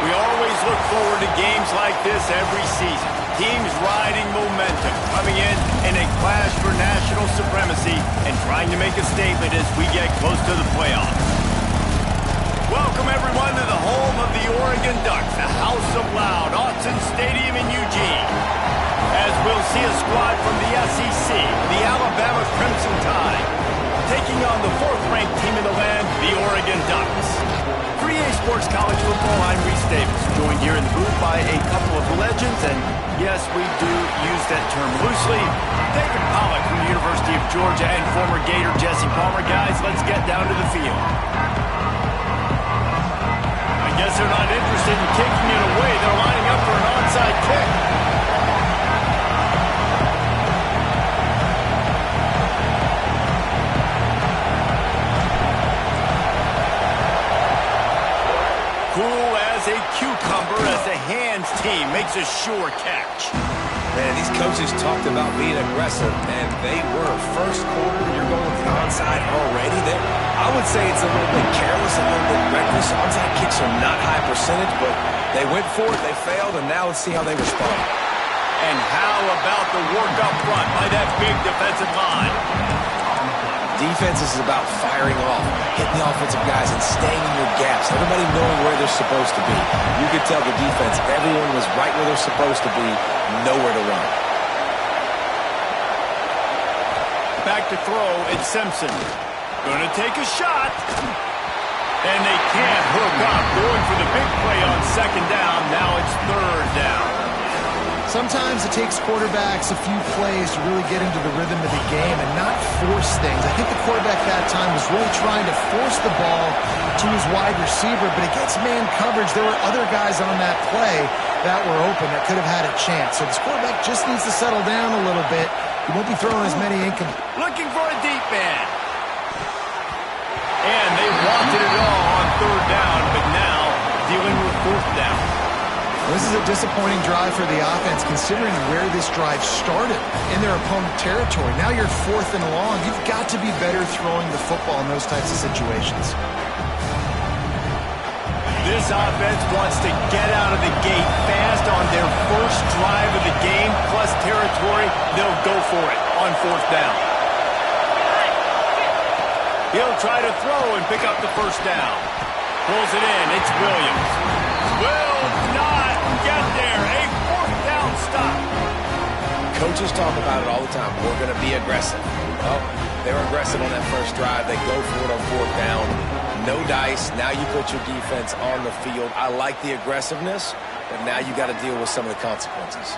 We always look forward to games like this every season. Teams riding momentum, coming in a clash for national supremacy and trying to make a statement as we get close to the playoffs. Welcome everyone to the home of the Oregon Ducks, the House of Loud, Autzen Stadium in Eugene. As we'll see a squad from the SEC, the Alabama Crimson Tide, taking on the fourth-ranked team in the land, the Oregon Ducks. For EA Sports College Football, I'm Reese Davis, joined here in the booth by a couple of legends, and yes, we do use that term loosely. David Pollack from the University of Georgia and former Gator Jesse Palmer. Guys, let's get down to the field. I guess they're not interested in kicking it away. They're lining up for an onside kick. Cool as a cucumber as the hands team makes a sure catch. Man, these coaches talked about being aggressive, and they were. First quarter, you're going with the onside already. I would say it's a little bit careless, a little bit reckless. Onside kicks are not high percentage, but they went for it, they failed, and now let's see how they respond. And how about the work up front by that big defensive line? Defense is about firing off, hitting the offensive guys, and staying in your gaps. Everybody knowing where they're supposed to be. You could tell the defense, everyone was right where they're supposed to be, nowhere to run. Back to throw, it's Simpson. Gonna take a shot. And they can't hook up. Going for the big play on second down. Now it's third down. Sometimes it takes quarterbacks a few plays to really get into the rhythm of the game and not force things. I think the quarterback that time was really trying to force the ball to his wide receiver, but against man coverage, there were other guys on that play that were open that could have had a chance. So this quarterback just needs to settle down a little bit. He won't be throwing as many incomplete. Looking for a deep man. And they wanted it all on third down, but now dealing with fourth down. This is a disappointing drive for the offense, considering where this drive started in their opponent territory. Now you're fourth and long. You've got to be better throwing the football in those types of situations. This offense wants to get out of the gate fast on their first drive of the game, plus territory. They'll go for it on fourth down. He'll try to throw and pick up the first down. Pulls it in. It's Williams. Will not get there. A fourth down stop. Coaches talk about it all the time. We're going to be aggressive. Well, they were aggressive on that first drive. They go for it on fourth down. No dice. Now you put your defense on the field. I like the aggressiveness, but now you got to deal with some of the consequences.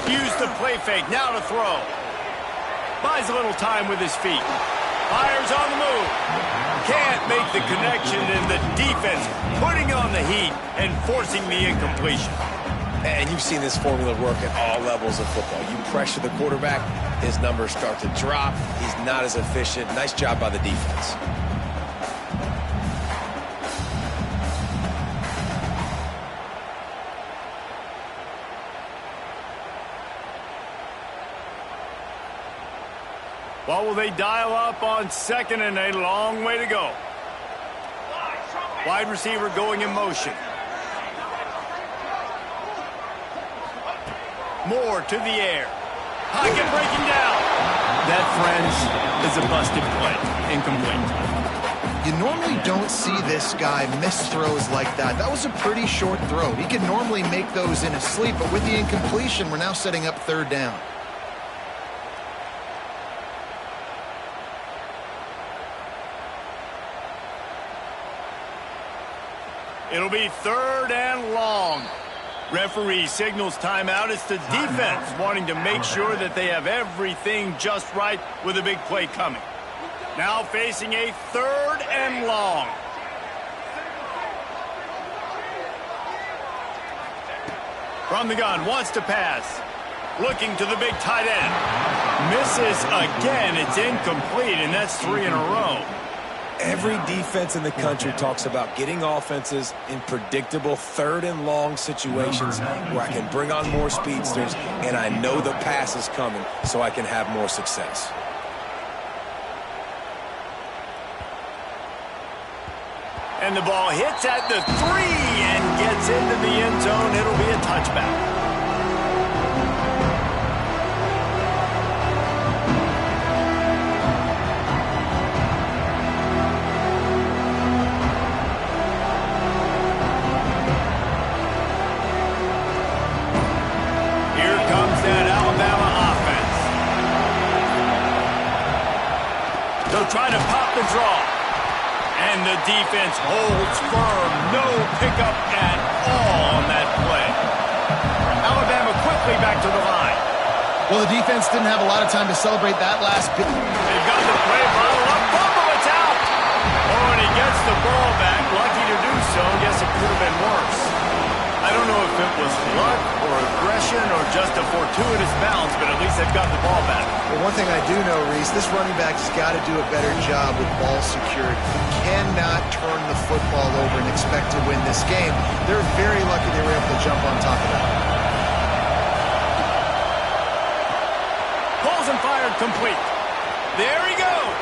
Use the play fake. Now to throw. Buys a little time with his feet. Fires on the move. Can't make the connection, and the defense putting on the heat and forcing the incompletion. And you've seen this formula work at all levels of football. You pressure the quarterback, his numbers start to drop. He's not as efficient. Nice job by the defense. What will they dial up on second, and a long way to go? Wide receiver going in motion. Moore to the air. Pocket breaking down. That, friends, is a busted play. Incomplete. You normally don't see this guy miss throws like that. That was a pretty short throw. He can normally make those in his sleep, but with the incompletion, we're now setting up third down. It'll be third and long. Referee signals timeout. It's the defense wanting to make sure that they have everything just right with a big play coming. Now facing a third and long. From the gun, wants to pass. Looking to the big tight end. Misses again. It's incomplete, and that's 3 in a row. Every defense in the country talks about getting offenses in predictable third and long situations where I can bring on more speedsters and I know the pass is coming so I can have more success. And the ball hits at the 3. gets into the end zone, it'll be a touchback. Try to pop the draw. And the defense holds firm. No pickup at all on that play. Alabama quickly back to the line. Well, the defense didn't have a lot of time to celebrate that last bit. They've got the play bottled up. Fumble, it's out. Oh, and he gets the ball back. Lucky to do so. Guess it could have been worse. I don't know if it was luck or aggression or just a fortuitous bounce, but at least they've got the ball back. Well, one thing I do know, Reese, this running back's got to do a better job with ball security. He cannot turn the football over and expect to win this game. They're very lucky they were able to jump on top of that. Pulls and fired complete. There he goes.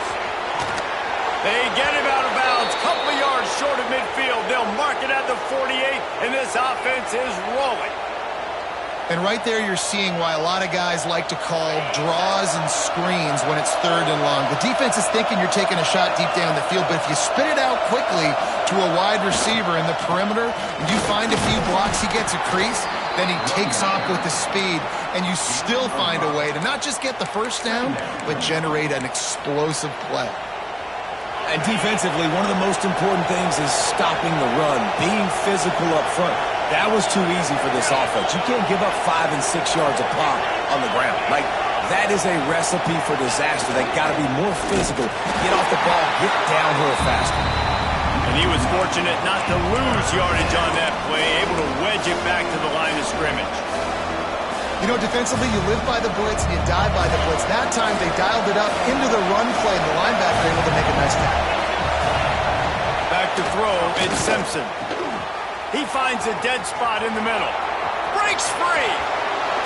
They get him out of bounds, couple of yards short of midfield. They'll mark it at the 48, and this offense is rolling. And right there you're seeing why a lot of guys like to call draws and screens when it's 3rd and long. The defense is thinking you're taking a shot deep down the field, but if you spit it out quickly to a wide receiver in the perimeter and you find a few blocks, he gets a crease, then he takes off with the speed, and you still find a way to not just get the first down, but generate an explosive play. And defensively, one of the most important things is stopping the run, being physical up front. That was too easy for this offense. You can't give up 5 and 6 yards a pop on the ground. Like, that is a recipe for disaster. They got to be more physical, get off the ball, get downhill faster. And he was fortunate not to lose yardage on that play, able to wedge it back to the line of scrimmage. You know, defensively, you live by the blitz and you die by the blitz. That time, they dialed it up into the run play, and the linebacker able to make a nice tackle. Back to throw, it's Simpson. He finds a dead spot in the middle. Breaks free.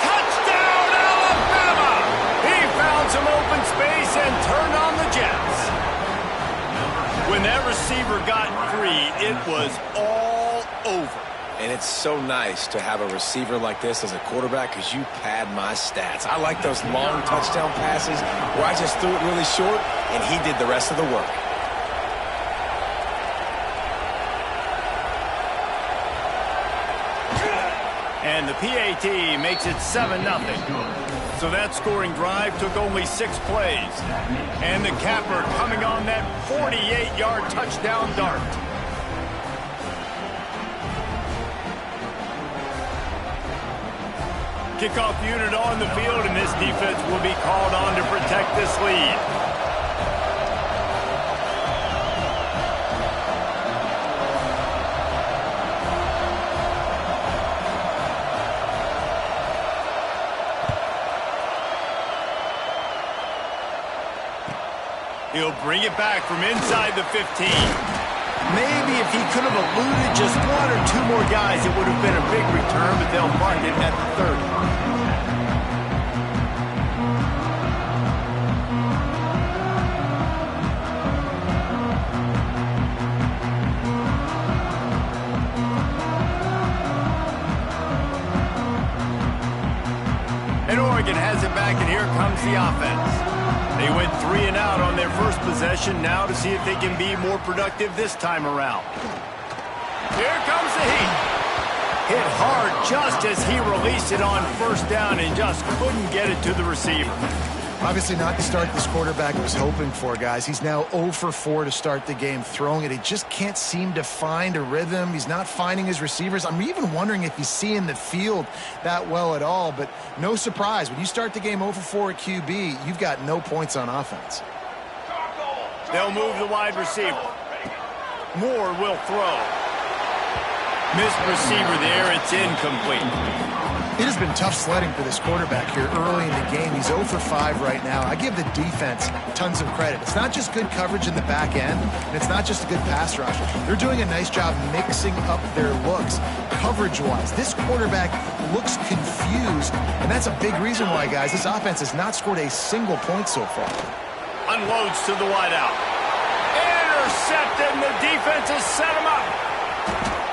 Touchdown, Alabama! He found some open space and turned on the Jets. When that receiver got free, it was all over. And it's so nice to have a receiver like this as a quarterback because you pad my stats. I like those long touchdown passes where I just threw it really short and he did the rest of the work. And the PAT makes it 7-0. So that scoring drive took only 6 plays. And the capper coming on that 48-yard touchdown dart. Kickoff unit on the field, and this defense will be called on to protect this lead. He'll bring it back from inside the 15. Maybe if he could have eluded just 1 or 2 more guys, it would have been a big return, but they'll mark it at the 30. And Oregon has it back, and here comes the offense. They went 3 and out on their first possession, now to see if they can be more productive this time around. Here comes the heat. Hit hard just as he released it on first down and just couldn't get it to the receiver. Obviously not the start this quarterback was hoping for, guys. He's now 0 for 4 to start the game throwing it. He just can't seem to find a rhythm. He's not finding his receivers. I'm even wondering if he's seeing the field that well at all, but no surprise. When you start the game 0 for 4 at QB, you've got no points on offense. They'll move the wide receiver. Moore will throw. Missed receiver there. It's incomplete. It has been tough sledding for this quarterback here early in the game. He's 0 for 5 right now. I give the defense tons of credit. It's not just good coverage in the back end, and it's not just a good pass rush. They're doing a nice job mixing up their looks coverage-wise. This quarterback looks confused, and that's a big reason why, guys, this offense has not scored a single point so far. Unloads to the wideout. Intercepted, and the defense has set him up.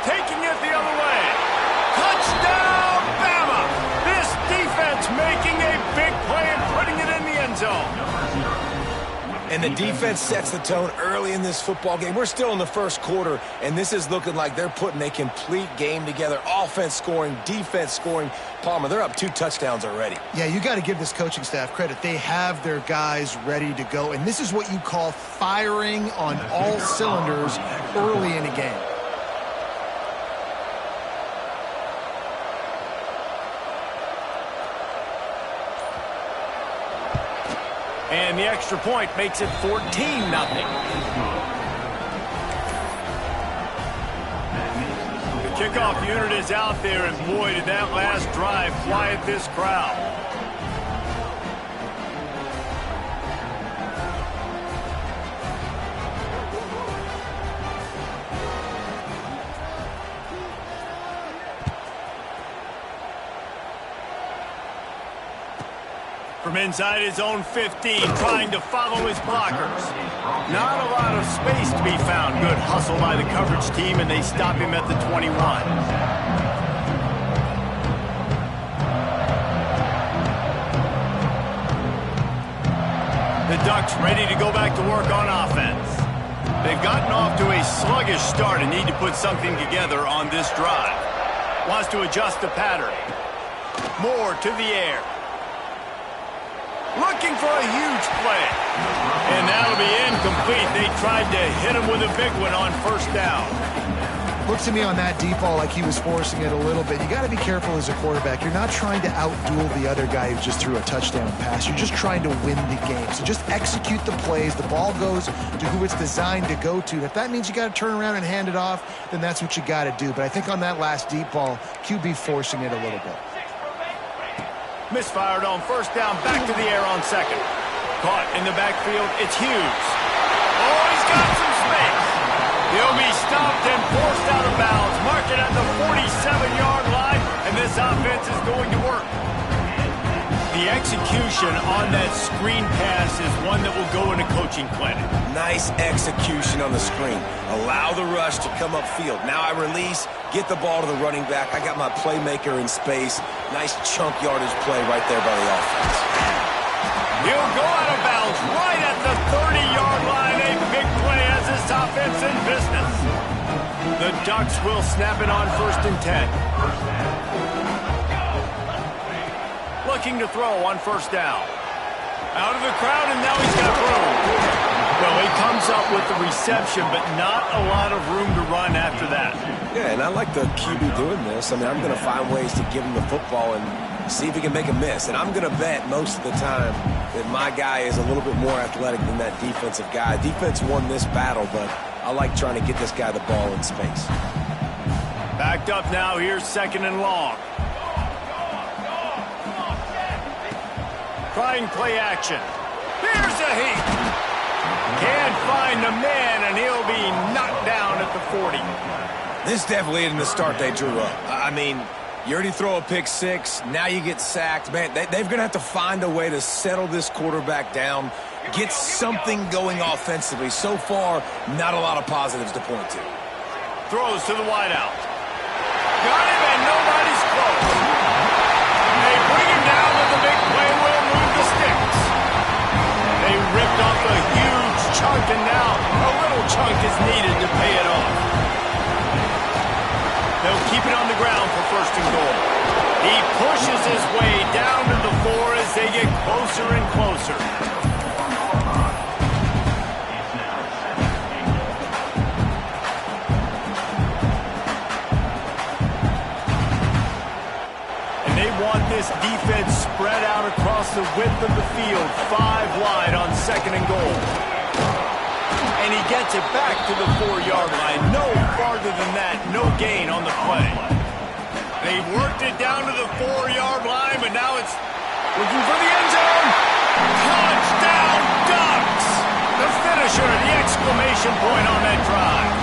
Taking it the other way. And the defense sets the tone early in this football game. We're still in the first quarter, and this is looking like they're putting a complete game together. Offense scoring, defense scoring. Palmer, they're up 2 touchdowns already. Yeah, you got to give this coaching staff credit. They have their guys ready to go, and this is what you call firing on all cylinders early in a game. And the extra point makes it 14-0. The kickoff unit is out there, and boy, did that last drive quiet this crowd. From inside his own 15, trying to follow his blockers. Not a lot of space to be found. Good hustle by the coverage team, and they stop him at the 21. The Ducks ready to go back to work on offense. They've gotten off to a sluggish start and need to put something together on this drive. Wants to adjust the pattern. Moore to the air. Looking for a huge play. And that'll be incomplete. They tried to hit him with a big one on first down. Looks to me on that deep ball like he was forcing it a little bit. You got to be careful as a quarterback. You're not trying to outduel the other guy who just threw a touchdown pass. You're just trying to win the game. So just execute the plays. The ball goes to who it's designed to go to. If that means you got to turn around and hand it off, then that's what you got to do. But I think on that last deep ball, QB forcing it a little bit. Misfired on first down, back to the air on second. Caught in the backfield, it's Hughes. Oh, he's got some space. He'll be stopped and forced out of bounds. Mark it at the 47-yard line, and this offense is going to work. The execution on that screen pass is one that will go in a coaching clinic. Nice execution on the screen. Allow the rush to come upfield. Now I release, get the ball to the running back. I got my playmaker in space. Nice chunk yardage play right there by the offense. He'll go out of bounds right at the 30-yard line. A big play as this offense in business. The Ducks will snap it on 1st and 10. Looking to throw on first down. Out of the crowd, and now he's got room. Well, he comes up with the reception, but not a lot of room to run after that. Yeah, and I like the QB doing this. I mean, I'm going to find ways to give him the football and see if he can make a miss. And I'm going to bet most of the time that my guy is a little bit more athletic than that defensive guy. Defense won this battle, but I like trying to get this guy the ball in space. Backed up now. Here's 2nd and long. Trying play action. Here's a heat. Can't find the man, and he'll be knocked down at the 40. This definitely isn't the start they drew up. I mean, you already throw a pick 6. Now you get sacked. Man, they're going to have to find a way to settle this quarterback down, get something going offensively. So far, not a lot of positives to point to. Throws to the wideout. Got him, and nobody's close. They bring him down with the big play. Will move the sticks. They ripped off a huge chunk, and now a little chunk is needed to pay it off. They'll keep it on the ground for 1st and goal. He pushes his way down to the 4 as they get closer and closer. This defense spread out across the width of the field, 5 wide on 2nd and goal. And he gets it back to the 4-yard line. No farther than that, no gain on the play. They've worked it down to the 4-yard line, but now it's looking for the end zone. Touchdown, Ducks! The finisher, the exclamation point on that drive.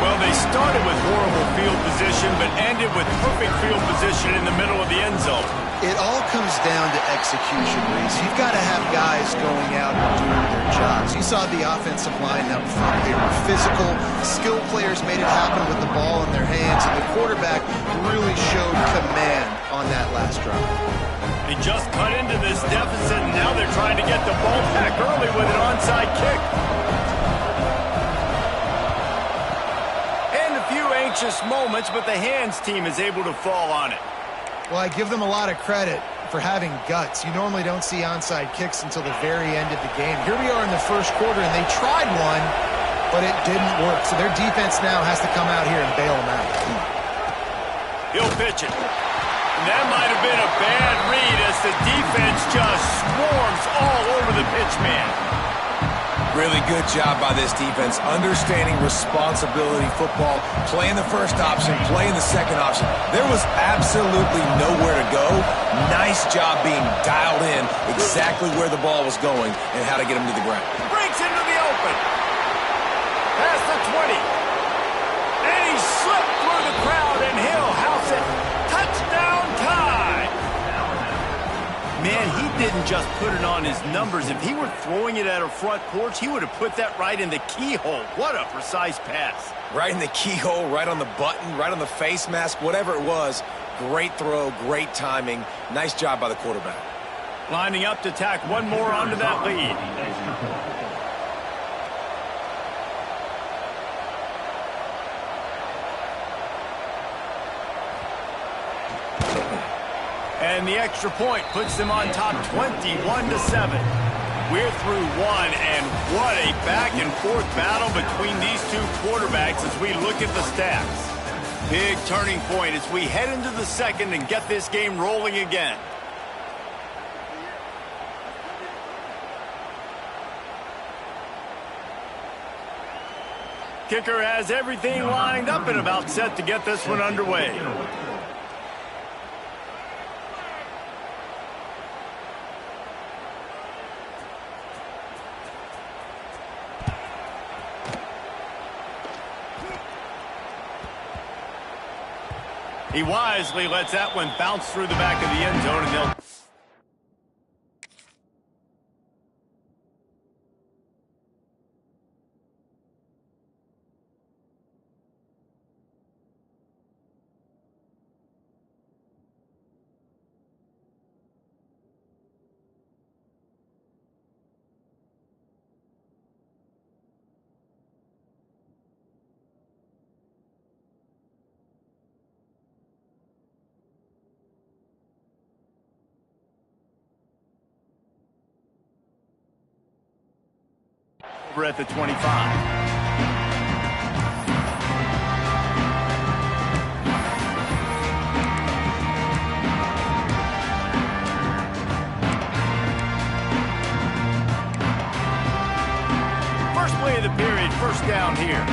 Well, they started with horrible field position, but ended with perfect field position in the middle of the end zone. It all comes down to execution, Reese. You've got to have guys going out and doing their jobs. You saw the offensive line up front. They were physical. Skilled players made it happen with the ball in their hands, and the quarterback really showed command on that last drive. They just cut into this deficit, and now they're trying to get the ball back early with an onside kick. And a few anxious moments, but the hands team is able to fall on it. Well, I give them a lot of credit for having guts. You normally don't see onside kicks until the very end of the game. Here we are in the first quarter, and they tried one, but it didn't work. So their defense now has to come out here and bail them out. He'll pitch it. And that might have been a bad read as the defense just swarms all over the pitch man. Really good job by this defense, understanding responsibility football, playing the first option, playing the second option. There was absolutely nowhere to go. Nice job being dialed in exactly where the ball was going and how to get him to the ground. Breaks into the open. Past the 20. And he slipped through the crowd, and he'll house it. Touchdown tie. Man, he didn't just put it on his numbers. If he were throwing it at a front porch, he would have put that right in the keyhole. What a precise pass. Right in the keyhole, right on the button, right on the face mask, whatever it was. Great throw, great timing. Nice job by the quarterback. Lining up to tack one more onto that lead. And the extra point puts them on top 21-7. We're through one, and what a back-and-forth battle between these two quarterbacks as we look at the stats. Big turning point as we head into the second and get this game rolling again. Kicker has everything lined up and about set to get this one underway. He wisely lets that one bounce through the back of the end zone, and they'll... over at the 25. First play of the period, first down here.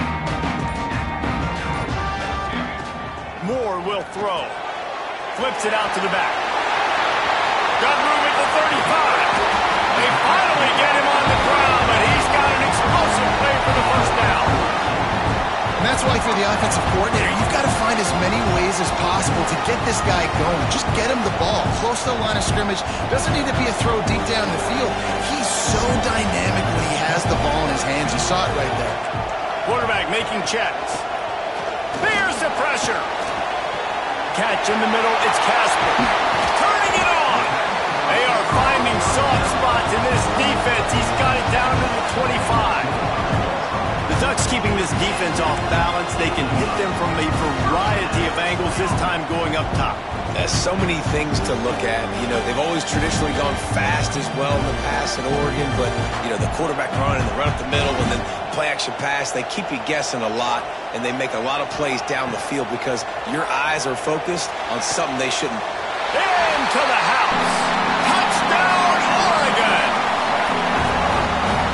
Moore will throw. Flips it out to the back. Got room at the 35. They finally get him on the ground, but he's got an explosive play for the first down. And that's why, for the offensive coordinator, you've got to find as many ways as possible to get this guy going. Just get him the ball close to the line of scrimmage. Doesn't need to be a throw deep down the field. He's so dynamic when he has the ball in his hands. You saw it right there. Quarterback making checks. There's the pressure. Catch in the middle. It's Casper. Turning it on. They are finding soft spots in this defense. He's got it down to the 25. The Ducks keeping this defense off balance. They can hit them from a variety of angles, this time going up top. There's so many things to look at. You know, they've always traditionally gone fast as well in the past at Oregon, but, you know, the quarterback run and the run up the middle and then play-action pass, they keep you guessing a lot, and they make a lot of plays down the field because your eyes are focused on something they shouldn't. Into the house. Touchdown, Oregon!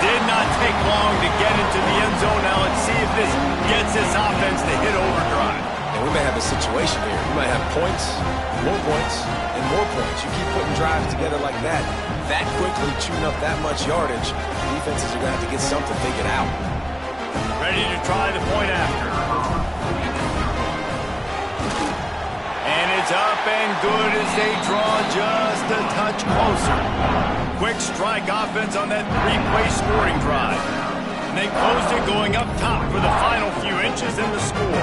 Did not take long to get into the end zone. Now let's see if this gets this offense to hit overdrive. And we may have a situation here. We might have points, and more points. You keep putting drives together like that quickly, chewing up that much yardage, defenses are going to have to get something figured out. Ready to try the point after. And it's up and good as they draw just a touch closer. Quick strike offense on that three-play scoring drive. And they closed it going up top for the final few inches in the score.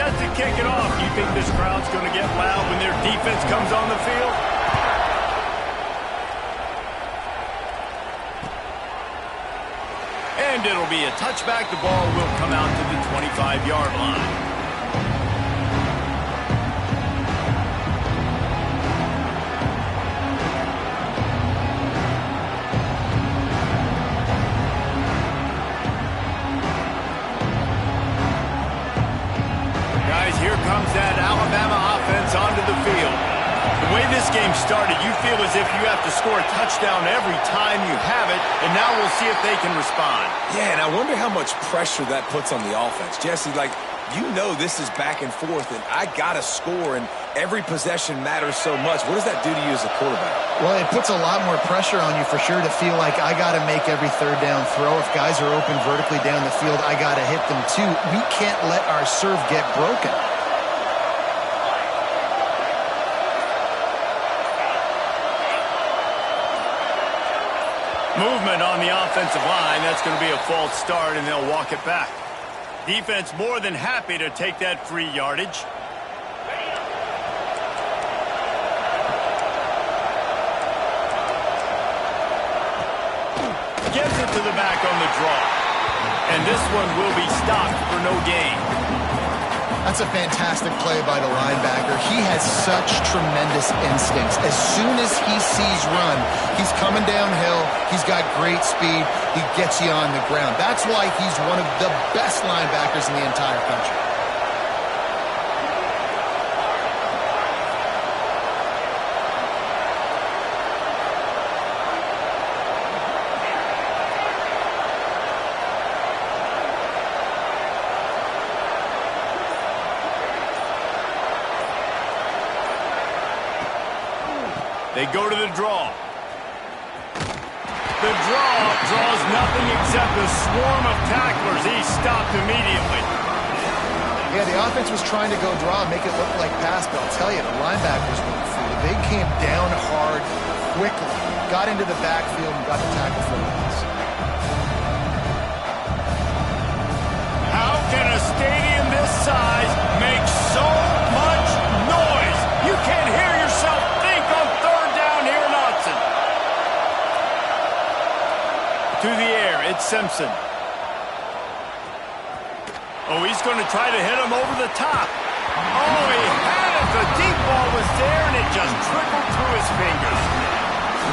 set to kick it off. Do you think this crowd's going to get loud when their defense comes on the field? And it'll be a touchback. The ball will come out to the 25-yard line. Here comes that Alabama offense onto the field. The way this game started, you feel as if you have to score a touchdown every time you have it, and now we'll see if they can respond. Yeah, and I wonder how much pressure that puts on the offense. Jesse, like, you know this is back and forth, and I got to score, and every possession matters so much. What does that do to you as a quarterback? Well, it puts a lot more pressure on you for sure to feel like I got to make every third down throw. If guys are open vertically down the field, I got to hit them too. We can't let our serve get broken. Movement on the offensive line. That's going to be a false start, and they'll walk it back. Defense more than happy to take that free yardage. Gives it to the back on the draw. And this one will be stopped for no gain. That's a fantastic play by the linebacker. He has such tremendous instincts. As soon as he sees run, he's coming downhill. He's got great speed. He gets you on the ground. That's why he's one of the best linebackers in the entire country. They go to the draw. The draw draws nothing except a swarm of tacklers. He's stopped immediately. Yeah, the offense was trying to go draw and make it look like pass, but I'll tell you, the linebackers were fooled. They came down hard, quickly, got into the backfield, and got the tackle for loss. How can a stadium this size make so much noise? You can't hear yourself think on third down here in Autzen. To the air, it's Simpson. Oh, he's going to try to hit him over the top. Oh, he had it. The deep ball was there, and it just trickled through his fingers.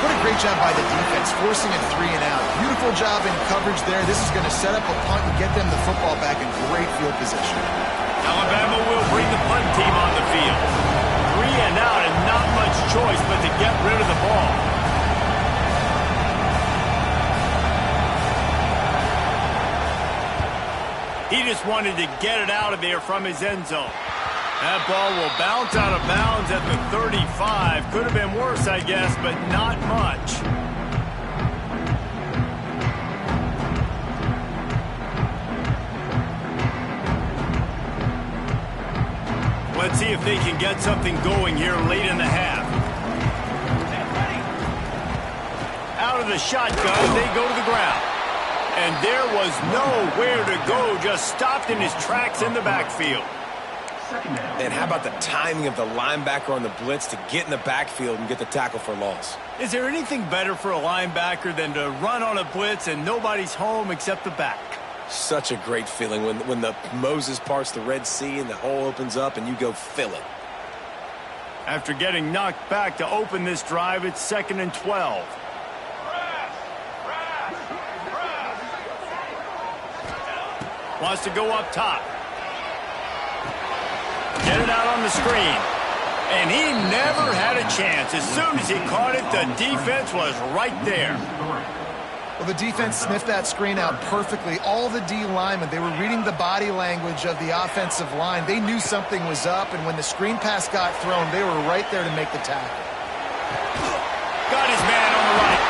What a great job by the defense, forcing a 3 and out. Beautiful job in coverage there. This is going to set up a punt and get them the football back in great field position. Alabama will bring the punt team on the field. 3 and out, and not much choice but to get rid of the ball. He just wanted to get it out of there from his end zone. That ball will bounce out of bounds at the 35. Could have been worse, I guess, but not much. Let's see if they can get something going here late in the half. Out of the shotgun, they go to the ground. And there was nowhere to go, just stopped in his tracks in the backfield. And how about the timing of the linebacker on the blitz to get in the backfield and get the tackle for loss? Is there anything better for a linebacker than to run on a blitz and nobody's home except the back? Such a great feeling when the Moses parts the Red Sea and the hole opens up and you go fill it. After getting knocked back to open this drive, it's 2nd and 12. Wants to go up top. Get it out on the screen. And he never had a chance. As soon as he caught it, the defense was right there. Well, the defense sniffed that screen out perfectly. All the D linemen, they were reading the body language of the offensive line. They knew something was up, and when the screen pass got thrown, they were right there to make the tackle. Got his man on the right.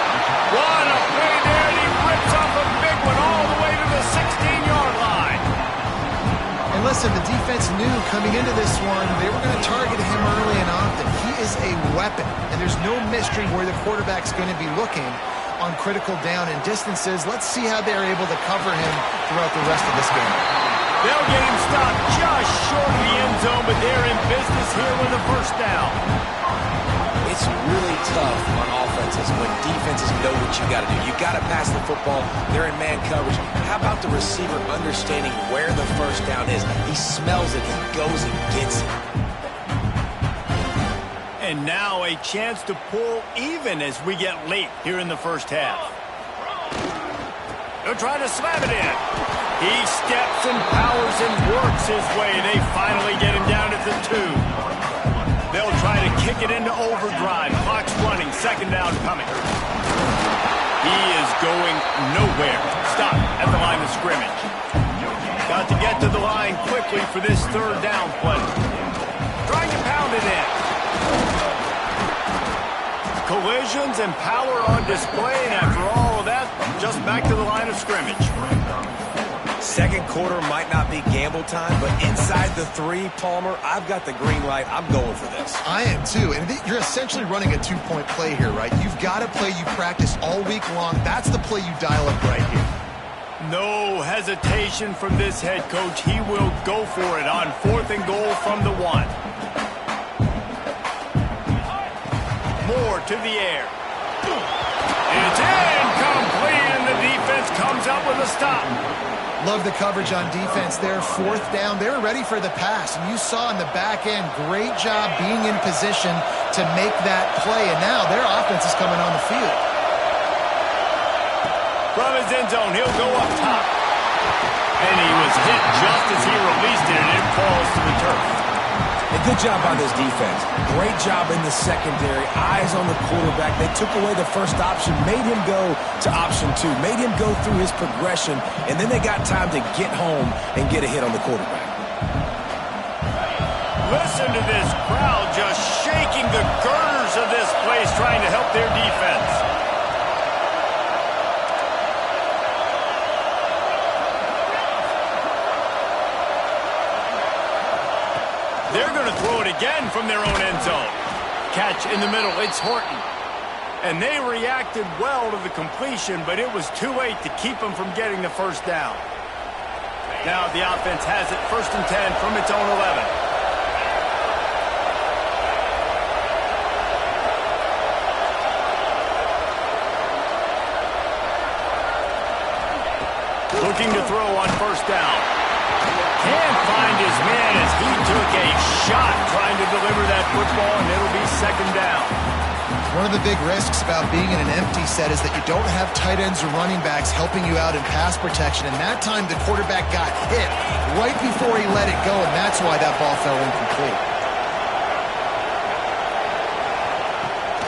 What a play there, and he rips off a big one all the way to the 16-yard line. And listen, the defense knew coming into this one, they were going to target him early and often. He is a weapon, and there's no mystery where the quarterback's going to be looking on critical down and distances. Let's see how they're able to cover him throughout the rest of this game. They'll get him stopped just short of the they're in business here with a first down. It's really tough on offenses when defenses know what you got to do. You got to pass the football. They're in man coverage. How about the receiver understanding where the first down is? He smells it. He goes and gets it. And now a chance to pull even as we get late here in the first half. They'll try to slam it in. He steps and powers and works his way. They finally get him down at the 2. They'll try to kick it into overdrive. Clock's running. Second down coming. He is going nowhere. Stop at the line of scrimmage. Got to get to the line quickly for this third down play. Trying to pound it in. Collisions and power on display, and after all of that, just back to the line of scrimmage. Second quarter might not be gamble time, but inside the 3, Palmer, I've got the green light. I'm going for this. I am too, and you're essentially running a 2-point play here, right? You've got a play you practice all week long. That's the play you dial up right here. No hesitation from this head coach. He will go for it on 4th and goal from the 1. Moore to the air. It's incomplete, and the defense comes up with a stop. Love the coverage on defense there. 4th down. They were ready for the pass. And you saw in the back end, great job being in position to make that play. And now their offense is coming on the field. From his end zone, he'll go up top. And he was hit just as he released it, and it falls to the turf. A good job by this defense. Great job in the secondary. Eyes on the quarterback. They took away the first option, made him go to option 2, made him go through his progression, and then they got time to get home and get a hit on the quarterback. Listen to this crowd just shaking the girders of this place, trying to help their defense. They're going to throw it again from their own end zone. Catch in the middle, it's Horton. And they reacted well to the completion, but it was too late to keep them from getting the first down. Now the offense has it 1st and 10 from its own 11. Looking to throw on 1st down. Can't find his man as he took a shot trying to deliver that football, and it'll be 2nd down. One of the big risks about being in an empty set is that you don't have tight ends or running backs helping you out in pass protection. And that time the quarterback got hit right before he let it go, and that's why that ball fell incomplete.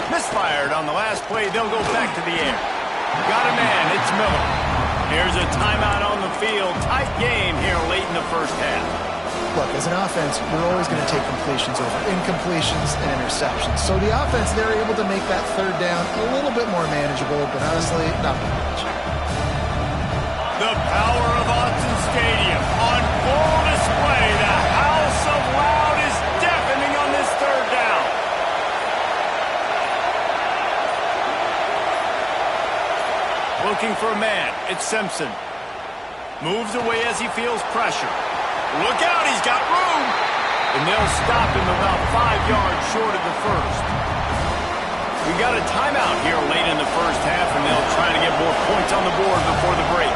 Misfired on the last play. They'll go back to the air. Got a man. It's Miller. Here's a timeout on the field. Tight game here late in the first half. Look, as an offense, we're always going to take completions over incompletions and interceptions. So the offense, they're able to make that 3rd down a little bit more manageable, but honestly, not very much. The power of Autzen Stadium on full display. The house of loud is deafening on this 3rd down. Looking for a man. It's Simpson. Moves away as he feels pressure. Look out, he's got room. And they'll stop him about 5 yards short of the first. We got a timeout here late in the first half, and they'll try to get more points on the board before the break.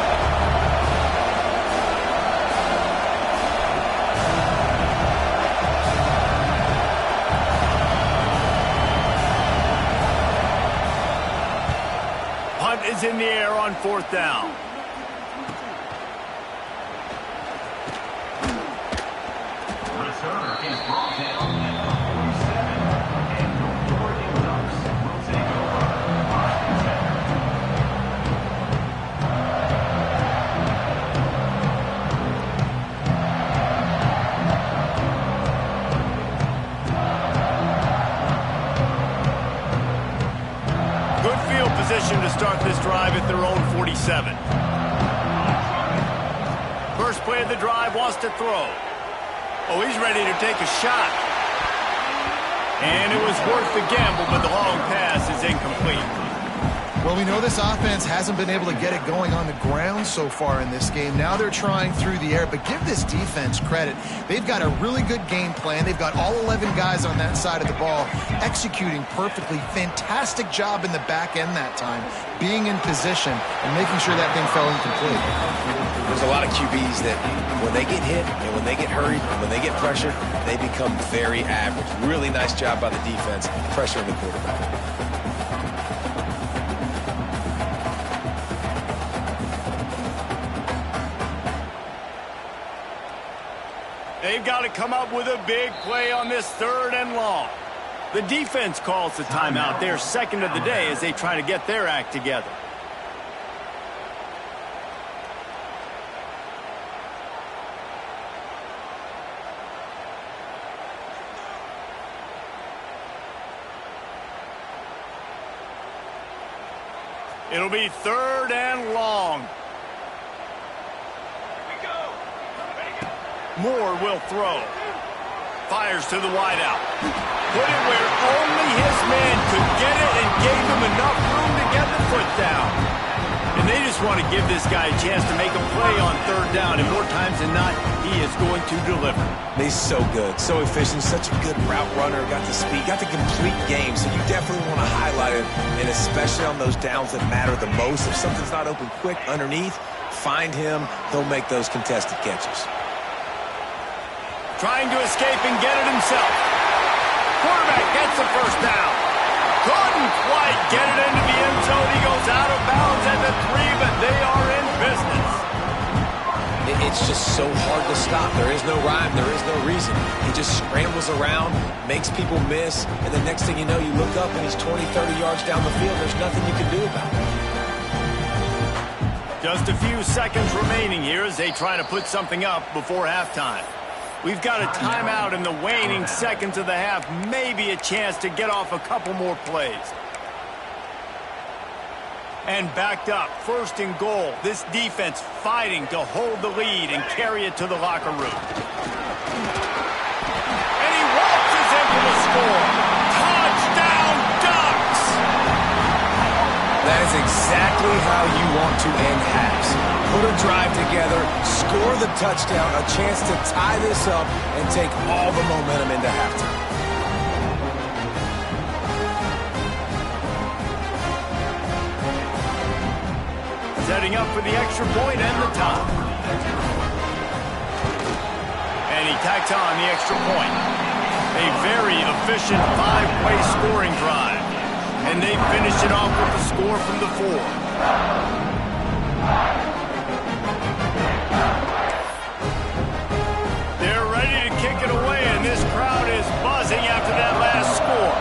Punt is in the air on 4th down. Position to start this drive at their own 47. First play of the drive, wants to throw. Oh, he's ready to take a shot. And it was worth the gamble, but the long pass is incomplete. Well, we know this offense hasn't been able to get it going on the ground so far in this game. Now they're trying through the air, but give this defense credit. They've got a really good game plan. They've got all 11 guys on that side of the ball executing perfectly. Fantastic job in the back end that time, being in position and making sure that thing fell incomplete. There's a lot of QBs that when they get hit and when they get hurried and when they get pressured, they become very average. Really nice job by the defense pressuring the quarterback. They've got to come up with a big play on this 3rd and long. The defense calls the timeout, their second of the day, as they try to get their act together. It'll be 3rd and long. Moore will throw. Fires to the wideout. Put it where only his man could get it and gave him enough room to get the foot down. And they just want to give this guy a chance to make a play on 3rd down, and more times than not, he is going to deliver. He's so good, so efficient, such a good route runner, got the speed, got the complete game, so you definitely want to highlight it, and especially on those downs that matter the most. If something's not open quick underneath, find him, he'll make those contested catches. Trying to escape and get it himself. Quarterback gets the first down. Couldn't quite get it into the end zone. He goes out of bounds at the 3, but they are in business. It's just so hard to stop. There is no rhyme. There is no reason. He just scrambles around, makes people miss, and the next thing you know, you look up and he's 20, 30 yards down the field. There's nothing you can do about it. Just a few seconds remaining here as they try to put something up before halftime. We've got a timeout in the waning seconds of the half. Maybe a chance to get off a couple more plays. And backed up, 1st and goal. This defense fighting to hold the lead and carry it to the locker room. And he waltzes in for the score. Touchdown, Ducks! That is exactly how you want to end halves. Put a drive together, score the touchdown, a chance to tie this up and take all the momentum into halftime. Setting up for the extra point and the tie. And he tacks on the extra point. A very efficient 5-play scoring drive. And they finish it off with the score from the 4. They're ready to kick it away, and this crowd is buzzing after that last score.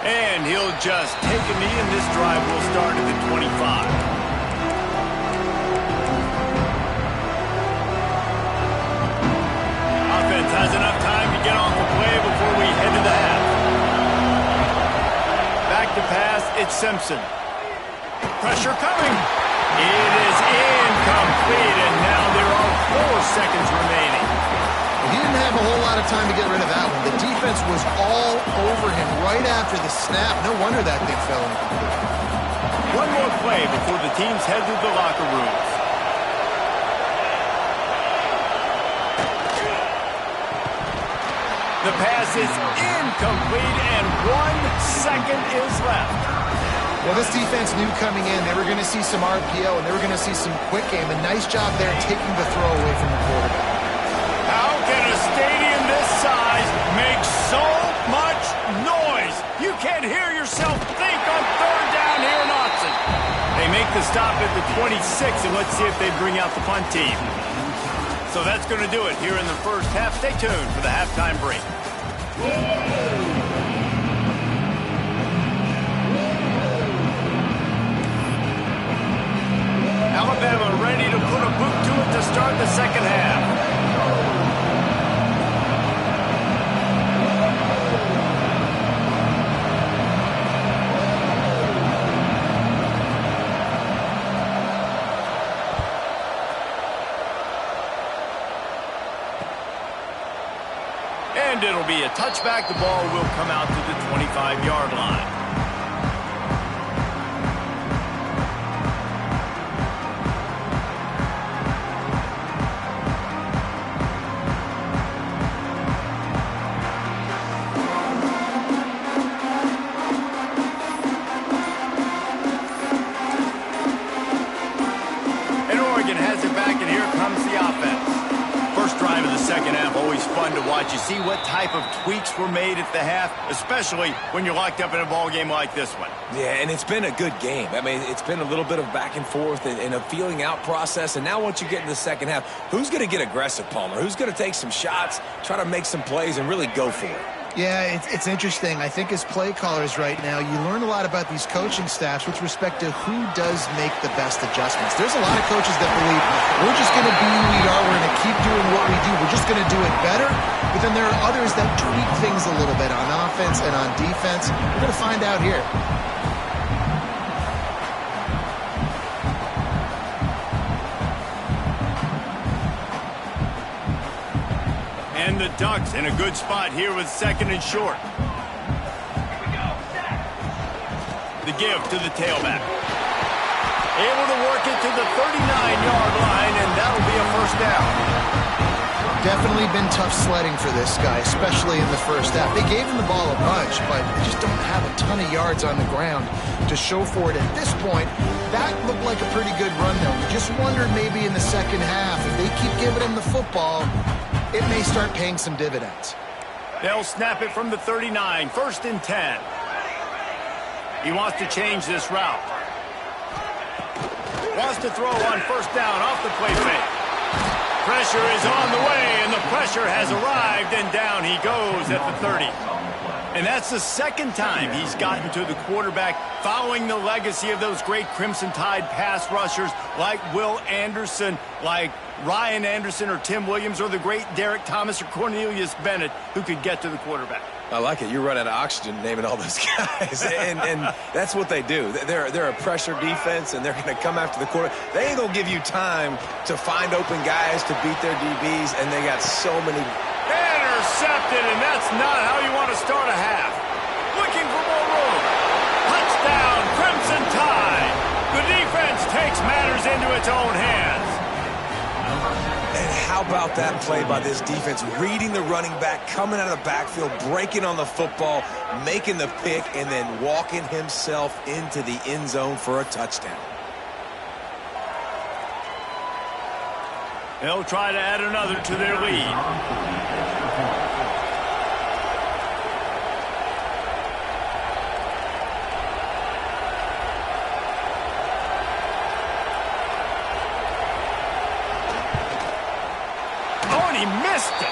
And he'll just take a knee, and this drive will start at the 25. Offense has enough time to get off the play before we head to the half. Back to pass, it's Simpson. Pressure coming. It is incomplete, and now there are 4 seconds remaining. He didn't have a whole lot of time to get rid of that one. The defense was all over him right after the snap. No wonder that thing fell incomplete. One more play before the teams head to the locker rooms. The pass is incomplete, and 1 second is left. Well, this defense knew coming in they were going to see some RPO and they were going to see some quick game. A nice job there taking the throw away from the quarterback. How can a stadium this size make so much noise? You can't hear yourself think on 3rd down here in Austin. They make the stop at the 26, and let's see if they bring out the punt team. So that's going to do it here in the first half. Stay tuned for the halftime break. Alabama ready to put a boot to it to start the second half. And And it'll be a touchback. The ball will come out to the 25-yard line. Fun to watch. You see what type of tweaks were made at the half, especially when you're locked up in a ball game like this one. Yeah, and it's been a good game. I mean, it's been a little bit of back and forth and a feeling out process. And now once you get into the second half, who's going to get aggressive, Palmer? Who's going to take some shots, try to make some plays, and really go for it? Yeah, it's interesting. I think as play callers right now, you learn a lot about these coaching staffs with respect to who does make the best adjustments. There's a lot of coaches that believe we're just going to be who we are. We're going to keep doing what we do. We're just going to do it better. But then there are others that tweak things a little bit on offense and on defense. We're going to find out here. And the Ducks in a good spot here with second and short. The give to the tailback. Able to work it to the 39-yard line, and that'll be a first down. Definitely been tough sledding for this guy, especially in the first half. They gave him the ball a bunch, but they just don't have a ton of yards on the ground to show for it at this point. That looked like a pretty good run, though. We just wondered maybe in the second half, if they keep giving him the football, it may start paying some dividends. They'll snap it from the 39, first and 10. He wants to change this route. Wants to throw on first down off the play fake. Pressure is on the way, and the pressure has arrived, and down he goes at the 30. And that's the second time he's gotten to the quarterback following the legacy of those great Crimson Tide pass rushers like Will Anderson, like Ryan Anderson or Tim Williams, or the great Derek Thomas or Cornelius Bennett, who could get to the quarterback. I like it. You run out of oxygen naming all those guys. and that's what they do. They're a pressure defense, and they're going to come after the quarterback. They ain't going to give you time to find open guys to beat their DBs, and they got so many. Intercepted, and that's not how you want to start a half. Looking for more room. Touchdown, Crimson Tide. The defense takes matters into its own hands. And how about that play by this defense? Reading the running back, coming out of the backfield, breaking on the football, making the pick, and then walking himself into the end zone for a touchdown. They'll try to add another to their lead. He missed it.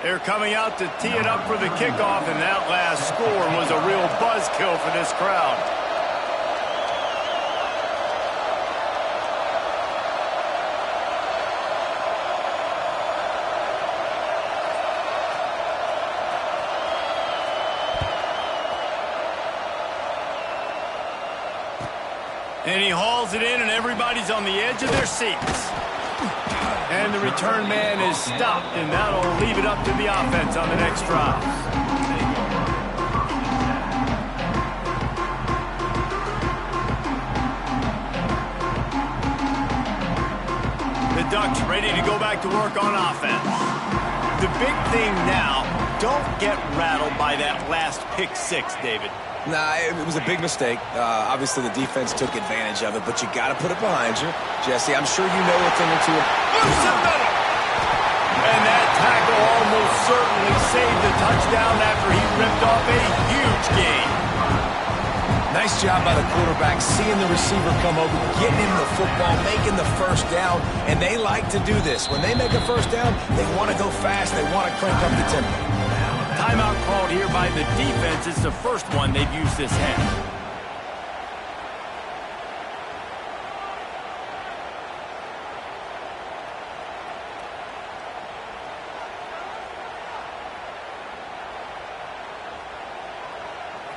They're coming out to tee it up for the kickoff, and that last score was a real buzzkill for this crowd. And he hauls it in, and everybody's on the edge of their seats. And the return man is stopped, and that'll leave it up to the offense on the next drive. The Ducks ready to go back to work on offense. The big thing now, don't get rattled by that last pick six, David. Nah, it was a big mistake. Obviously, the defense took advantage of it, but you got to put it behind you. Jesse, I'm sure you know a thing or two. Loose in the middle. And that tackle almost certainly saved the touchdown after he ripped off a huge gain. Nice job by the quarterback, seeing the receiver come over, getting him the football, making the first down, and they like to do this. When they make a first down, they want to go fast. They want to crank up the tempo. Timeout called here by the defense. It's the first one they've used this half.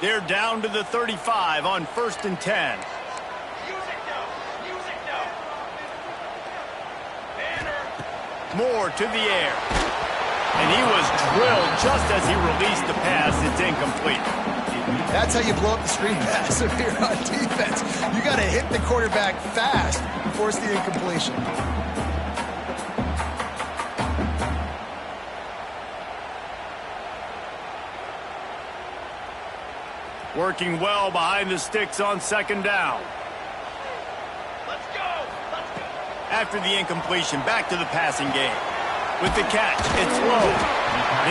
They're down to the 35 on 1st and 10. Moore to the air. And he was drilled just as he released the pass. It's incomplete. That's how you blow up the screen pass if you're on defense. You got to hit the quarterback fast and force the incompletion. Working well behind the sticks on 2nd down. After the incompletion, back to the passing game. With the catch, it's low.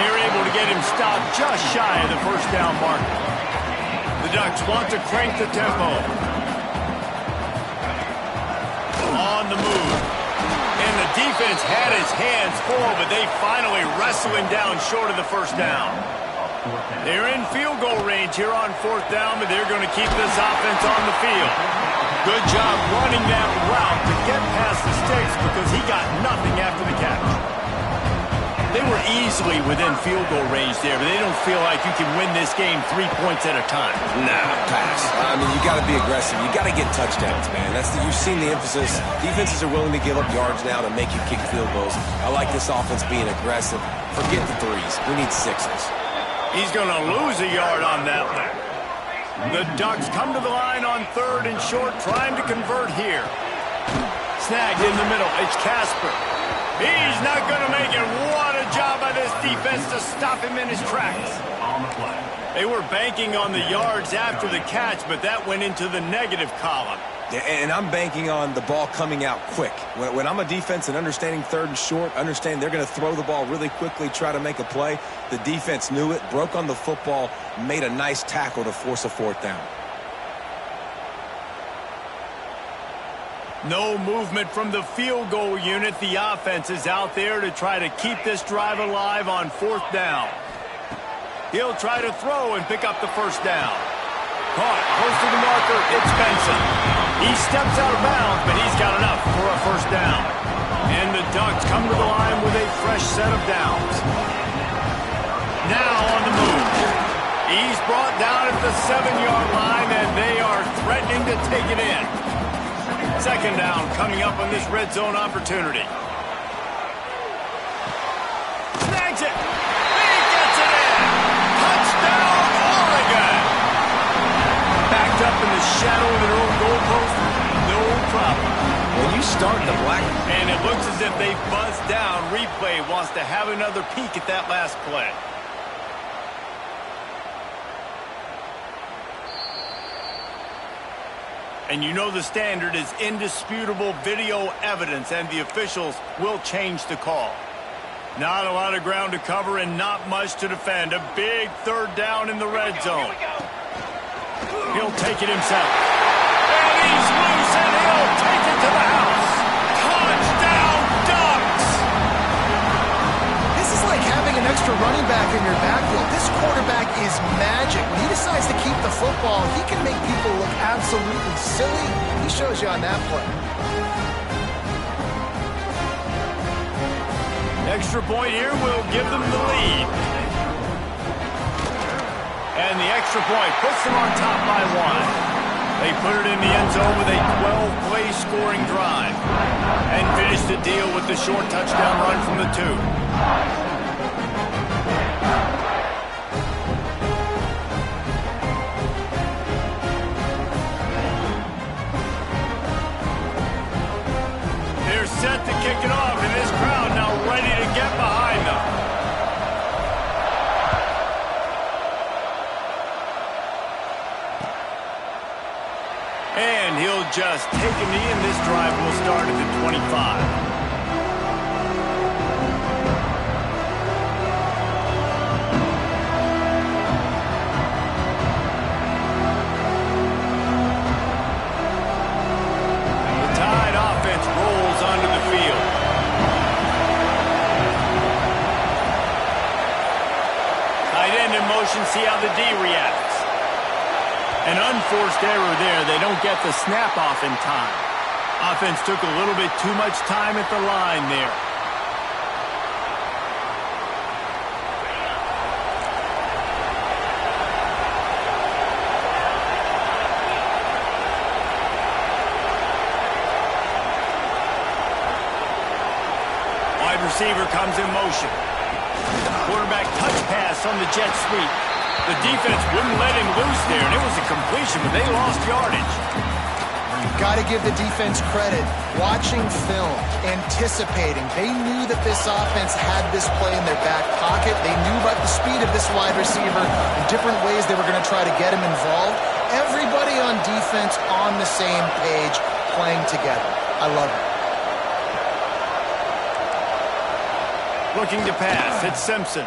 They're able to get him stopped just shy of the 1st down marker. The Ducks want to crank the tempo. On the move. And the defense had his hands full, but they finally wrestle him down short of the 1st down. They're in field goal range here on 4th down, but they're going to keep this offense on the field. Good job running that route to get past the sticks because he got nothing after the catch. They were easily within field goal range there, but they don't feel like you can win this game 3 points at a time. Nah, pass. I mean, you got to be aggressive. You got to get touchdowns, man. You've seen the emphasis. Defenses are willing to give up yards now to make you kick field goals. I like this offense being aggressive. Forget the threes. We need sixes. He's going to lose a yard on that one. The Ducks come to the line on 3rd and short, trying to convert here. Snagged in the middle. It's Casper. He's not going to make it. What a job by this defense to stop him in his tracks. They were banking on the yards after the catch, but that went into the negative column. Yeah, and I'm banking on the ball coming out quick. When I'm a defense and understanding 3rd and short, understand they're going to throw the ball really quickly, try to make a play. The defense knew it, broke on the football, made a nice tackle to force a 4th down. No movement from the field goal unit. The offense is out there to try to keep this drive alive on 4th down. He'll try to throw and pick up the 1st down. Caught, close to the marker, it's Benson. He steps out of bounds, but he's got enough for a 1st down. And the Ducks come to the line with a fresh set of downs. Now on the move. He's brought down at the 7-yard line, and they are threatening to take it in. 2nd down coming up on this red zone opportunity. Snags it. He gets it in. Touchdown, Oregon. Backed up in the shadow of their own goalpost, no problem. When you start the black... And it looks as if they buzzed down. Replay wants to have another peek at that last play. And you know the standard is indisputable video evidence, and the officials will change the call. Not a lot of ground to cover and not much to defend. A big 3rd down in the red zone. He'll take it himself. And he's loose, and he'll take it to the house. Touchdown, Ducks! This is like having an extra running back in your backfield. This quarterback is magic. When he decides to keep the football, he can make people look absolutely silly. He shows you on that play. Extra point here will give them the lead. And the extra point puts them on top by 1. They put it in the end zone with a 12-play scoring drive. And finish the deal with the short touchdown run from the 2. Set to kick it off, and this crowd now ready to get behind them. And he'll just take a knee, and this drive will start at the 25. See how the D reacts. An unforced error there. They don't get the snap off in time. Offense took a little bit too much time at the line there. receiver comes in motion. Quarterback touch pass on the jet sweep. The defense wouldn't let him loose there, and it was a completion, but they lost yardage. Got to give the defense credit. Watching film, anticipating. They knew that this offense had this play in their back pocket. They knew about the speed of this wide receiver and different ways they were going to try to get him involved. Everybody on defense on the same page, playing together. I love it. Looking to pass, it's Simpson.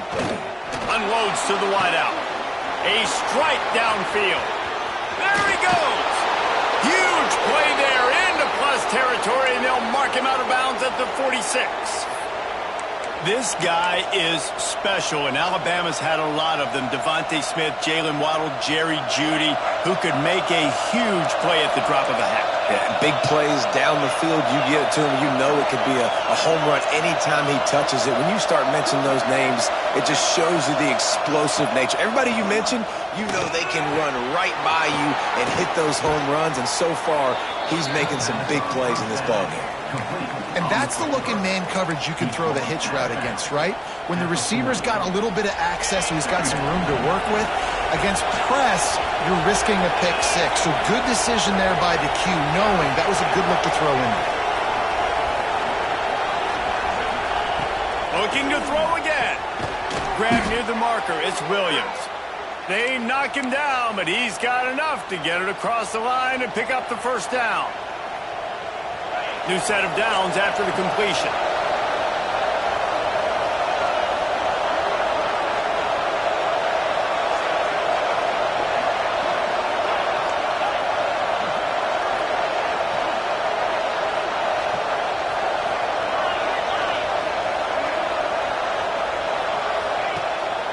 Unloads to the wideout. A strike downfield. There he goes. Huge play there into plus territory, and they'll mark him out of bounds at the 46. This guy is special, and Alabama's had a lot of them. Devontae Smith, Jalen Waddle, Jerry Jeudy, who could make a huge play at the drop of a hat. Yeah, big plays down the field, you get it to him, you know it could be a home run anytime he touches it. When you start mentioning those names, it just shows you the explosive nature. Everybody you mentioned, you know they can run right by you and hit those home runs, and so far, he's making some big plays in this ballgame. And that's the look in man coverage you can throw the hitch route against, right? When the receiver's got a little bit of access, so he's got some room to work with. Against press, you're risking a pick six. So good decision there by DeQ, knowing that was a good look to throw in there. Looking to throw again. Grab near the marker, it's Williams. They knock him down, but he's got enough to get it across the line and pick up the first down. New set of downs after the completion.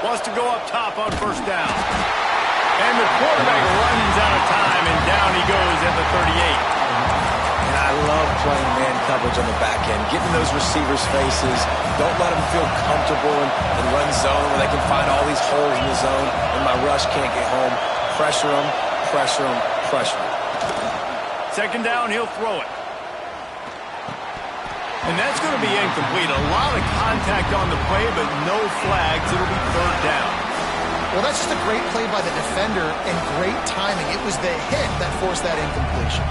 Wants to go up top on first down. And the quarterback runs out of time, and down he goes at the 38. And I love playing man coverage on the back end, getting those receivers' faces. Don't let them feel comfortable and run zone where they can find all these holes in the zone and my rush can't get home. Pressure them, pressure them, pressure them. Second down, he'll throw it. And that's going to be incomplete. A lot of contact on the play, but no flags. It'll be third down. Well, that's just a great play by the defender and great timing. It was the hit that forced that incompletion.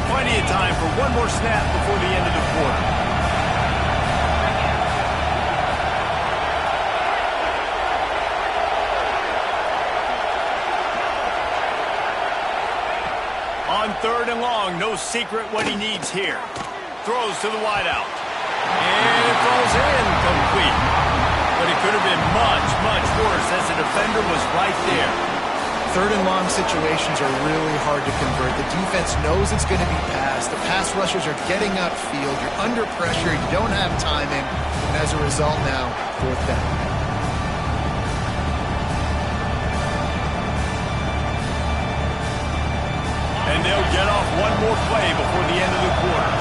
Plenty of time for one more snap before the end of the quarter. On third and long, no secret what he needs here. Throws to the wideout. And it falls incomplete. But it could have been much, much worse as the defender was right there. Third and long situations are really hard to convert. The defense knows it's going to be passed. The pass rushers are getting upfield. You're under pressure. You don't have timing. And as a result now, fourth down. And they'll get off one more play before the end of the quarter.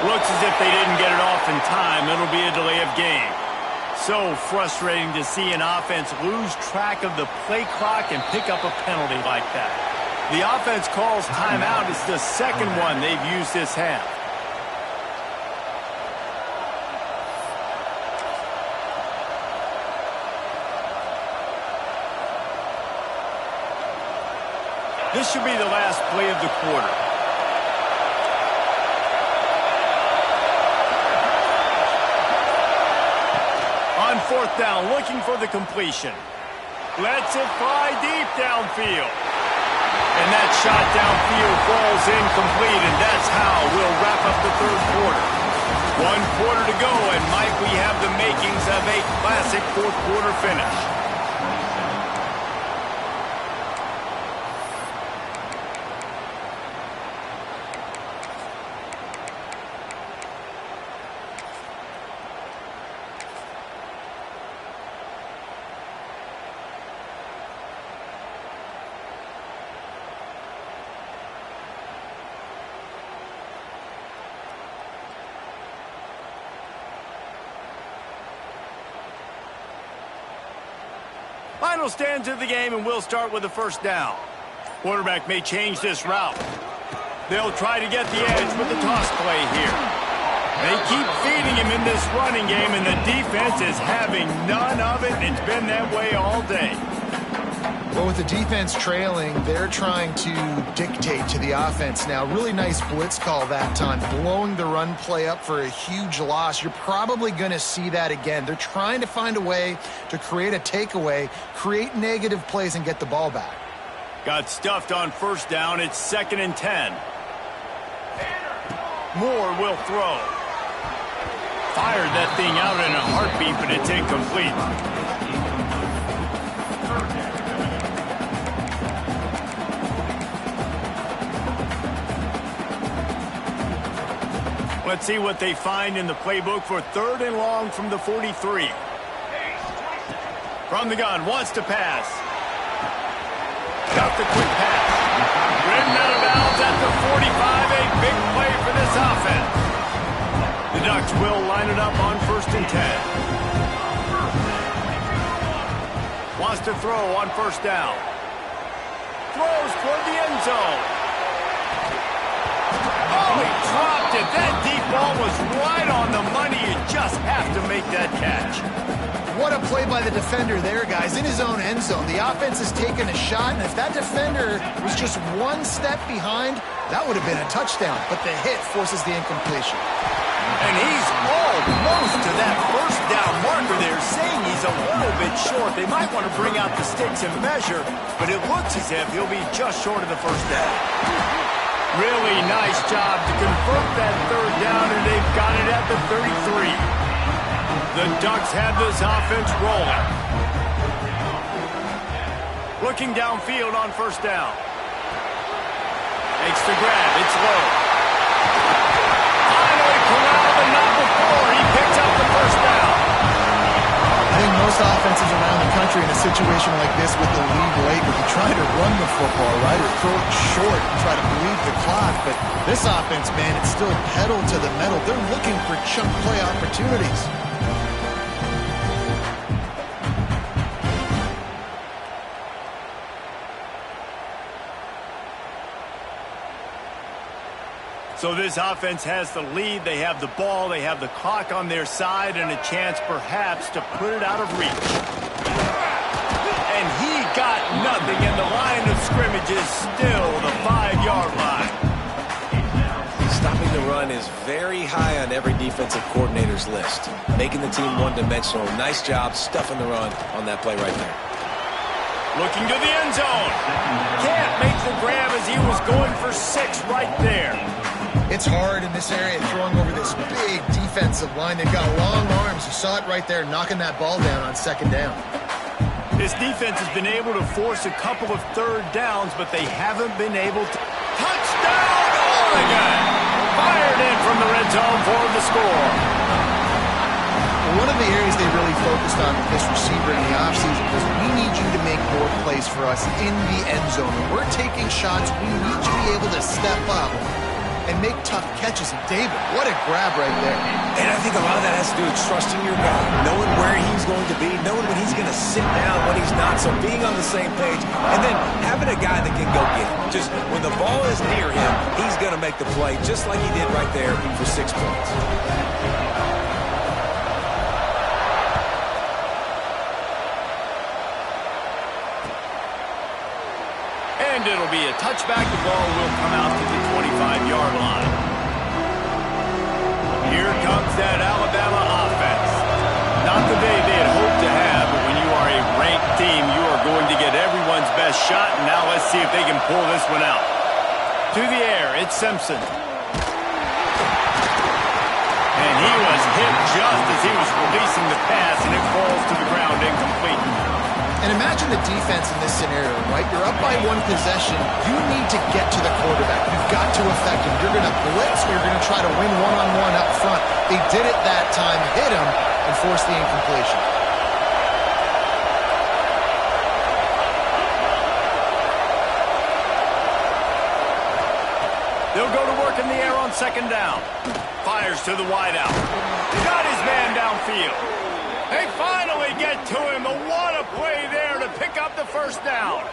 Looks as if they didn't get it off in time. It'll be a delay of game. So frustrating to see an offense lose track of the play clock and pick up a penalty like that. The offense calls timeout. It's the second one they've used this half. This should be the last play of the quarter. On fourth down, looking for the completion. Lets it fly deep downfield. And that shot downfield falls incomplete, and that's how we'll wrap up the third quarter. 1 quarter to go, and Mike, we have the makings of a classic fourth quarter finish. Final stands of the game, and we'll start with the first down. Quarterback may change this route. They'll try to get the edge with the toss play here. They keep feeding him in this running game, and the defense is having none of it, and it's been that way all day. Well, with the defense trailing, they're trying to dictate to the offense now. Really nice blitz call that time, blowing the run play up for a huge loss. You're probably going to see that again. They're trying to find a way to create a takeaway, create negative plays, and get the ball back. Got stuffed on first down. It's 2nd and 10. Moore will throw. Fired that thing out in a heartbeat, but it's incomplete. Let's see what they find in the playbook for 3rd and long from the 43. From the gun, wants to pass. Got the quick pass. Ridden out of bounds at the 45. A big play for this offense. The Ducks will line it up on 1st and 10. Wants to throw on 1st down. Throws toward the end zone. Oh, he dropped it. That deep ball was right on the money. You just have to make that catch. What a play by the defender there, guys. In his own end zone. The offense has taken a shot, and if that defender was just one step behind, that would have been a touchdown. But the hit forces the incompletion. And he's almost to that 1st down marker there, saying he's a little bit short. They might want to bring out the sticks and measure, but it looks as if he'll be just short of the 1st down. Really nice job to convert that 3rd down, and they've got it at the 33. The Ducks have this offense rolling. Looking downfield on 1st down. Makes the grab. It's low. Finally corralled, but not before. He picks up the 1st down. I think most offenses around the country in a situation like this with the lead late would be trying to run the football, right, or throw it short and try to bleed the clock. But this offense, man, it's still pedal to the metal. They're looking for chunk play opportunities. So this offense has the lead. They have the ball. They have the clock on their side and a chance perhaps to put it out of reach. And he got nothing, and the line of scrimmage is still the 5-yard line. Stopping the run is very high on every defensive coordinator's list. Making the team one-dimensional. Nice job stuffing the run on that play right there. Looking to the end zone. Can't make the grab as he was going for 6 right there. It's hard in this area throwing over this big defensive line. They've got long arms. You saw it right there, knocking that ball down on 2nd down. This defense has been able to force a couple of 3rd downs, but they haven't been able to. Touchdown, Oregon! Fired in from the red zone for the score. One of the areas they really focused on with this receiver in the offseason was we need you to make more plays for us in the end zone. When we're taking shots, we need you to be able to step up and make tough catches. And David, what a grab right there. And I think a lot of that has to do with trusting your guy, knowing where he's going to be, knowing when he's going to sit down, when he's not, so being on the same page, and then having a guy that can go get it. Just when the ball is near him, he's going to make the play, just like he did right there for 6 points. And it'll be a touchback. The ball will come out to the 25-yard line. Here comes that Alabama offense. Not the day they had hoped to have, but when you are a ranked team, you are going to get everyone's best shot. And now let's see if they can pull this one out. To the air, it's Simpson. And he was hit just as he was releasing the pass, and it falls to the ground incomplete. And imagine the defense in this scenario, right? You're up by 1 possession. You need to get to the quarterback. You've got to affect him. You're going to blitz or you're going to try to win one-on-one up front. They did it that time, hit him, and forced the incompletion. They'll go to work in the air on 2nd down. Fires to the wideout. He got his man downfield. A final finally get to him. And what a play there to pick up the first down.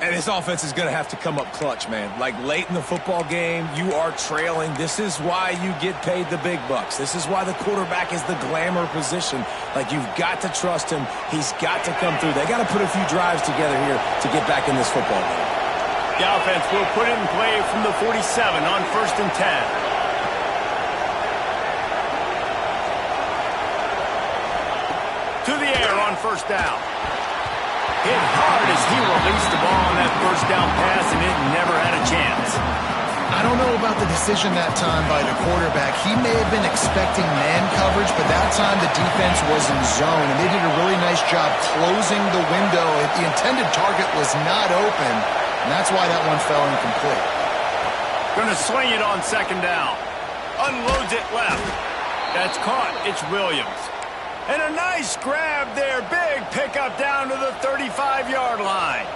And this offense is going to have to come up clutch, man. Like late in the football game, you are trailing. This is why you get paid the big bucks. This is why the quarterback is the glamour position. Like, you've got to trust him. He's got to come through. They got to put a few drives together here to get back in this football game. The offense will put it in play from the 47 on 1st and 10. To the air on 1st down. Hit hard as he released the ball on that 1st down pass, and it never had a chance. I don't know about the decision that time by the quarterback. He may have been expecting man coverage, but that time the defense was in zone, and they did a really nice job closing the window. The intended target was not open, and that's why that one fell incomplete. Going to swing it on 2nd down. Unloads it left. That's caught. It's Williams. And a nice grab there. Big pickup down to the 35-yard line.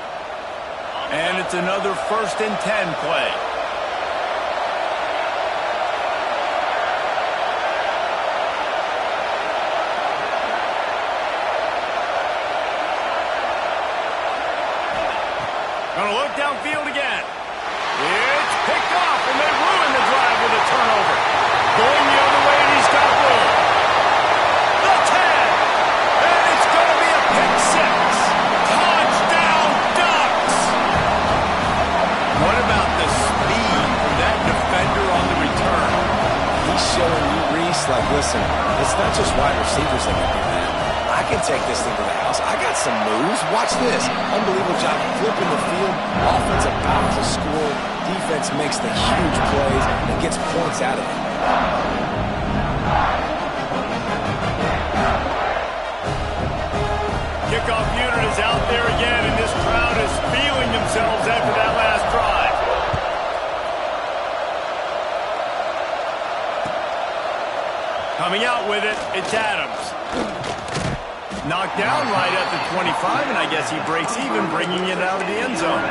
And it's another 1st and 10 play. Gonna look downfield again. It's picked off, and they ruin the drive with a turnover. Going the other way, and he's got room. The 10. And it's gonna be a pick 6. Touchdown, Ducks. What about the speed from that defender on the return? He's showing you, Reese, like, listen, it's not just wide receivers that can do that. I can take this thing to the house. I got some moves. Watch this. Unbelievable job flipping the field. Offense about to score. Defense makes the huge plays and gets points out of it. Kickoff unit is out there again, and this crowd is feeling themselves after that last drive. Coming out with it, it's Adams. Knocked down right at the 25, and I guess he breaks even, bringing it out of the end zone.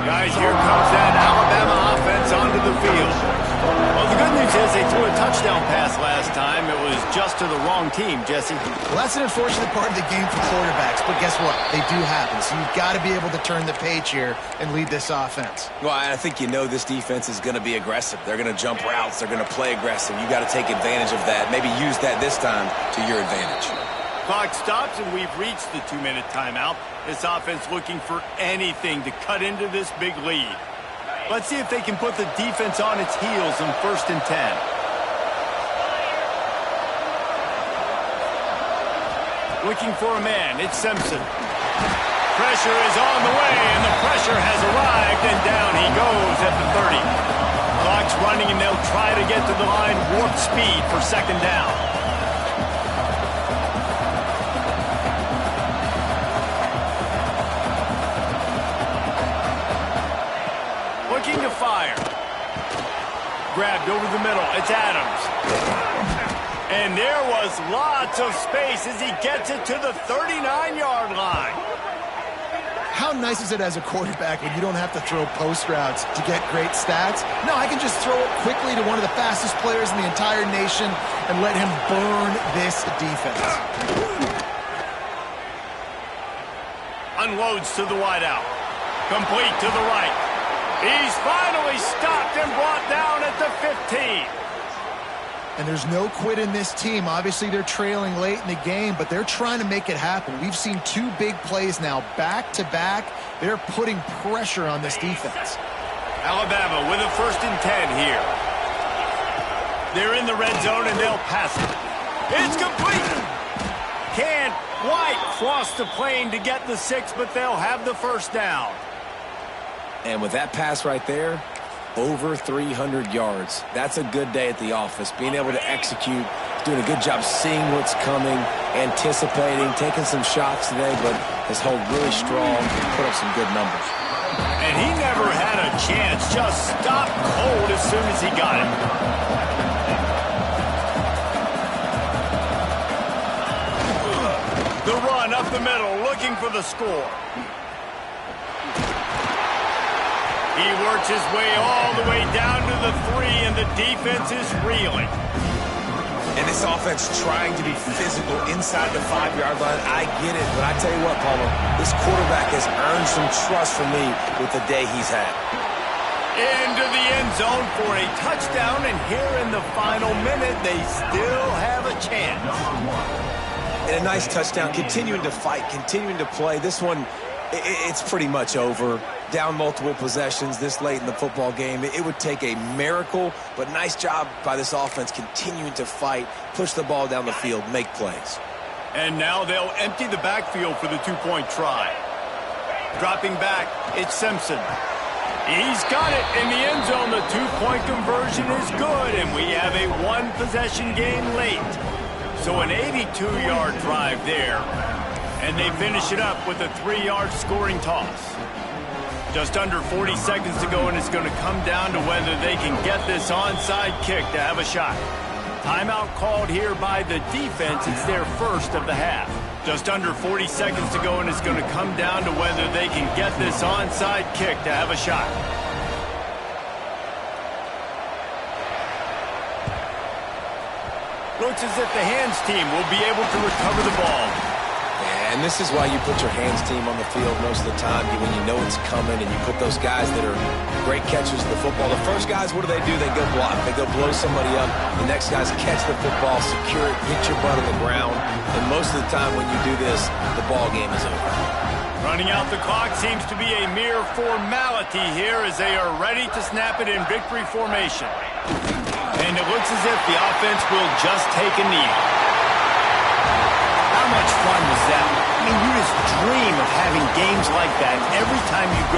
Guys, here comes that Alabama offense onto the field. Well, the good news is they threw a touchdown pass last time. It was just to the wrong team, Jesse. Well, that's an unfortunate part of the game for quarterbacks, but guess what? They do happen, so you've got to be able to turn the page here and lead this offense. Well, I think you know this defense is going to be aggressive. They're going to jump routes. They're going to play aggressive. You got to take advantage of that. Maybe use that this time to your advantage. Clock stops, and we've reached the 2-minute timeout. This offense looking for anything to cut into this big lead. Let's see if they can put the defense on its heels on 1st and 10. Looking for a man. It's Simpson. Pressure is on the way, and the pressure has arrived, and down he goes at the 30. Clock's running, and they'll try to get to the line warp speed for 2nd down. Looking to fire. Grabbed over the middle. It's Adams. And there was lots of space as he gets it to the 39-yard line. How nice is it as a quarterback when you don't have to throw post routes to get great stats? No, I can just throw it quickly to one of the fastest players in the entire nation and let him burn this defense. Unloads to the wideout. Complete to the right. He's finally stopped and brought down at the 15. And there's no quit in this team. Obviously, they're trailing late in the game, but they're trying to make it happen. We've seen 2 big plays now, back-to-back. They're putting pressure on this defense. Alabama with a 1st and 10 here. They're in the red zone, and they'll pass it. It's complete. Can't quite cross the plane to get the 6, but they'll have the 1st down. And with that pass right there, over 300 yards. That's a good day at the office. Being able to execute, doing a good job seeing what's coming, anticipating, taking some shots today, but has held really strong and put up some good numbers. And he never had a chance. Just stopped cold as soon as he got it. The run up the middle, looking for the score. He works his way all the way down to the 3, and the defense is reeling. And this offense trying to be physical inside the 5-yard line. I get it, but I tell you what, Palmer, this quarterback has earned some trust from me with the day he's had. Into the end zone for a touchdown, and here in the final minute, they still have a chance. And a nice touchdown, continuing to fight, continuing to play. This one, it's pretty much over. Down multiple possessions this late in the football game. It would take a miracle, but nice job by this offense continuing to fight, push the ball down the field, make plays. And now they'll empty the backfield for the two-point try. Dropping back, it's Simpson. He's got it in the end zone. The two-point conversion is good, and we have a one-possession game late. So an 82-yard drive there. And they finish it up with a 3-yard scoring toss. Just under 40 seconds to go, and it's going to come down to whether they can get this onside kick to have a shot. Timeout called here by the defense. It's their first of the half. Just under 40 seconds to go, and it's going to come down to whether they can get this onside kick to have a shot. Looks as if the hands team will be able to recover the ball. And this is why you put your hands team on the field most of the time, when you know it's coming, and you put those guys that are great catchers of the football. The first guys, what do? They go block. They go blow somebody up. The next guys catch the football, secure it, hit your butt on the ground. And most of the time when you do this, the ball game is over. Running out the clock seems to be a mere formality here as they are ready to snap it in victory formation. And it looks as if the offense will just take a knee. How much fun was that? I mean, you just dream of having games like that every time you go.